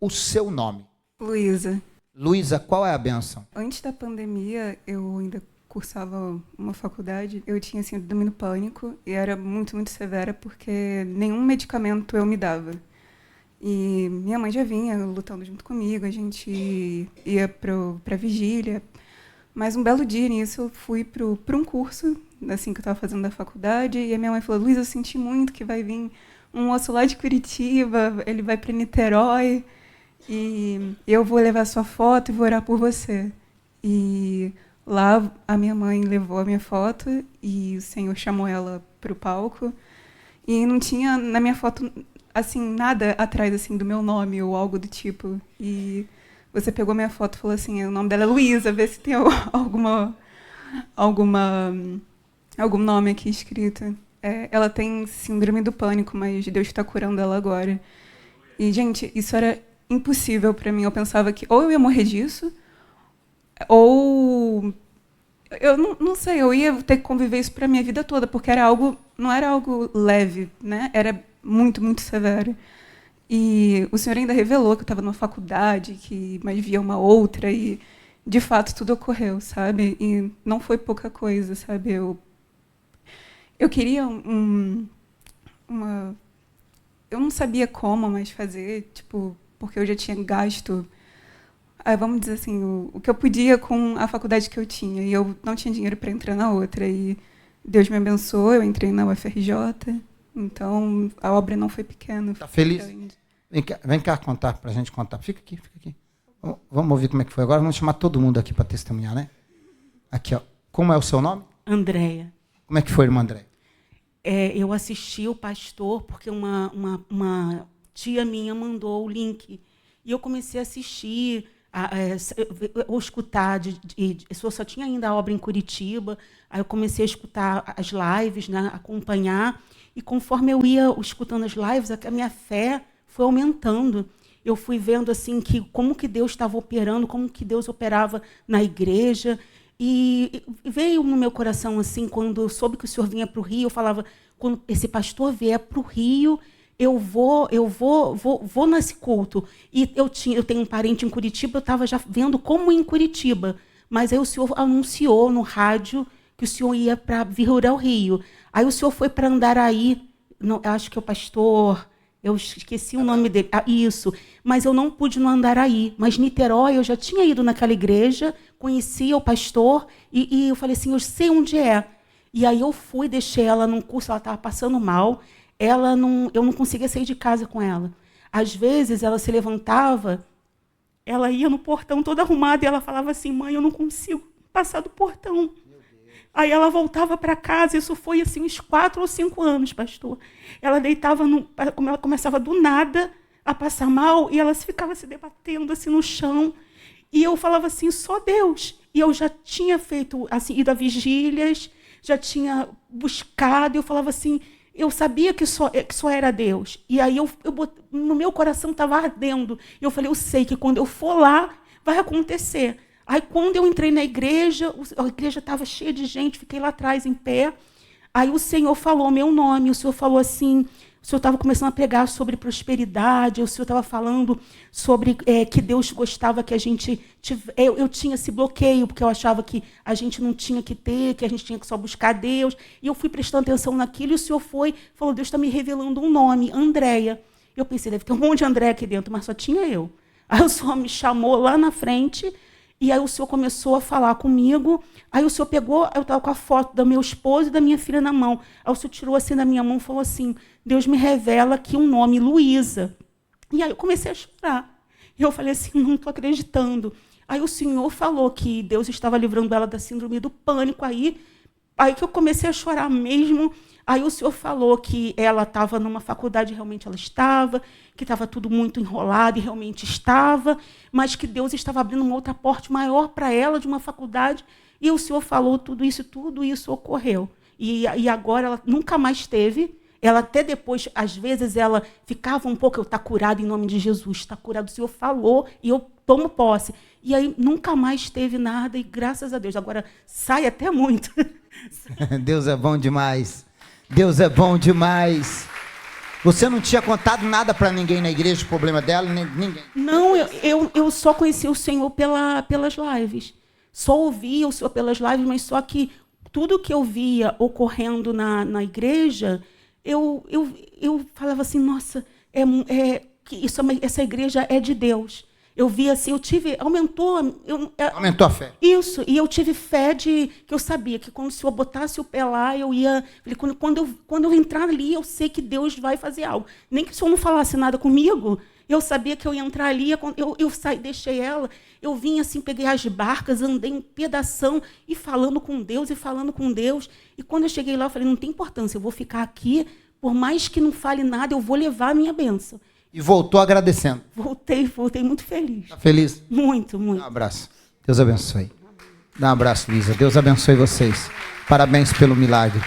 o seu nome? Luísa. Luísa, qual é a bênção? Antes da pandemia, eu ainda cursava uma faculdade, eu tinha síndrome do pânico e era muito, muito severa porque nenhum medicamento eu me dava. E minha mãe já vinha lutando junto comigo, a gente ia para vigília. Mas um belo dia nisso, eu fui para um curso, assim, que eu estava fazendo da faculdade, e a minha mãe falou: Luísa, eu senti muito que vai vir um moço lá de Curitiba, ele vai para Niterói, e eu vou levar sua foto e vou orar por você. E lá a minha mãe levou a minha foto e o Senhor chamou ela para o palco. E não tinha na minha foto assim nada atrás assim do meu nome ou algo do tipo. E você pegou minha foto e falou assim: o nome dela é Luísa, vê se tem algum nome aqui escrito. Ela tem síndrome do pânico, mas Deus está curando ela agora. E, gente, isso era impossível para mim. Eu pensava que ou eu ia morrer disso, ou eu não sei, eu ia ter que conviver isso para minha vida toda, porque não era algo leve, né? Era muito, muito severo. E o Senhor ainda revelou que eu estava numa faculdade, mas via uma outra, e de fato tudo ocorreu, sabe? E não foi pouca coisa, sabe? Eu queria eu não sabia como mais fazer, tipo, porque eu já tinha gasto, vamos dizer assim, o que eu podia com a faculdade que eu tinha, e eu não tinha dinheiro para entrar na outra, e Deus me abençoou, eu entrei na UFRJ, então a obra não foi pequena. Está feliz? Vem cá contar, para a gente contar. Fica aqui, fica aqui. Vamos ouvir como é que foi agora, vamos chamar todo mundo aqui para testemunhar, né? Aqui, ó. Como é o seu nome? Andréia. Como é que foi, irmã Andréia? Eu assisti o pastor porque uma tia minha mandou o link. E eu comecei a assistir, ou escutar. Eu só tinha ainda a obra em Curitiba. Aí eu comecei a escutar as lives, né, acompanhar. E conforme eu ia escutando as lives, a minha fé foi aumentando. Eu fui vendo assim como que Deus estava operando, como que Deus operava na igreja. E veio no meu coração, assim, quando eu soube que o senhor vinha para o Rio, eu falava: quando esse pastor vier para o Rio, eu vou nesse culto. E eu tenho um parente em Curitiba, eu estava já vendo como ir em Curitiba. Mas aí o senhor anunciou no rádio que o senhor ia para vir ao Rio. Aí o senhor foi para Andaraí, acho que é o pastor... Eu esqueci o nome dele. Isso. Mas eu não pude no Andaraí. Mas Niterói, eu já tinha ido naquela igreja, conhecia o pastor, e eu falei assim: eu sei onde é. E aí eu fui, deixei ela num curso, ela estava passando mal. Eu não conseguia sair de casa com ela. Às vezes, ela se levantava, ela ia no portão toda arrumada, e ela falava assim: mãe, eu não consigo passar do portão. Aí ela voltava para casa, isso foi assim uns 4 ou 5 anos, pastor. Ela deitava, como ela começava do nada a passar mal, e ela ficava se debatendo assim no chão. E eu falava assim: só Deus. E eu já tinha feito, assim, ido a vigílias, já tinha buscado, e eu falava assim, eu sabia que só era Deus. E aí no meu coração estava ardendo. E eu falei: eu sei que quando eu for lá, vai acontecer. Aí, quando eu entrei na igreja, a igreja estava cheia de gente, fiquei lá atrás, em pé. Aí o Senhor falou meu nome, o Senhor falou assim, o Senhor estava começando a pregar sobre prosperidade, o Senhor estava falando sobre que Deus gostava que a gente tivesse. Eu tinha esse bloqueio, porque eu achava que a gente não tinha que ter, que a gente tinha que só buscar Deus. E eu fui prestando atenção naquilo, e o Senhor falou: Deus está me revelando um nome, Andréia. Eu pensei: deve ter um monte de Andréia aqui dentro, mas só tinha eu. Aí o Senhor me chamou lá na frente. E aí o senhor começou a falar comigo. Aí o senhor pegou, eu estava com a foto do meu esposo e da minha filha na mão. Aí o senhor tirou assim da minha mão e falou assim: Deus me revela aqui um nome, Luísa. E aí eu comecei a chorar. E eu falei assim: não estou acreditando. Aí o senhor falou que Deus estava livrando ela da síndrome do pânico. Aí que eu comecei a chorar mesmo. Aí o senhor falou que ela estava numa faculdade, realmente ela estava, que estava tudo muito enrolado, e realmente estava, mas que Deus estava abrindo uma outra porta maior para ela, de uma faculdade, e o senhor falou tudo isso ocorreu. E agora ela nunca mais teve, ela até depois, às vezes, ela ficava um pouco: eu está curada em nome de Jesus, está curado, o senhor falou, e eu tomo posse. E aí nunca mais teve nada, e graças a Deus, agora sai até muito. Deus é bom demais. Deus é bom demais. Você não tinha contado nada para ninguém na igreja, o problema dela, ninguém? Não, eu só conheci o Senhor pelas lives. Só ouvia o Senhor pelas lives, mas só que tudo que eu via ocorrendo na igreja, eu falava assim, nossa, essa igreja é de Deus. Eu vi assim, aumentou A fé. Isso, e eu tive fé que eu sabia que quando o Senhor botasse o pé lá, eu ia... Quando eu entrar ali, eu sei que Deus vai fazer algo. Nem que o Senhor não falasse nada comigo, eu sabia que eu ia entrar ali, eu saí, deixei ela, eu vim assim, peguei as barcas, andei em pedação, e falando com Deus, e quando eu cheguei lá, eu falei, não tem importância, eu vou ficar aqui, por mais que não fale nada, eu vou levar a minha bênção. E voltou agradecendo. Voltei muito feliz. Está feliz? Muito, muito. Dá um abraço. Deus abençoe. Dá um abraço, Luísa. Deus abençoe vocês. Parabéns pelo milagre.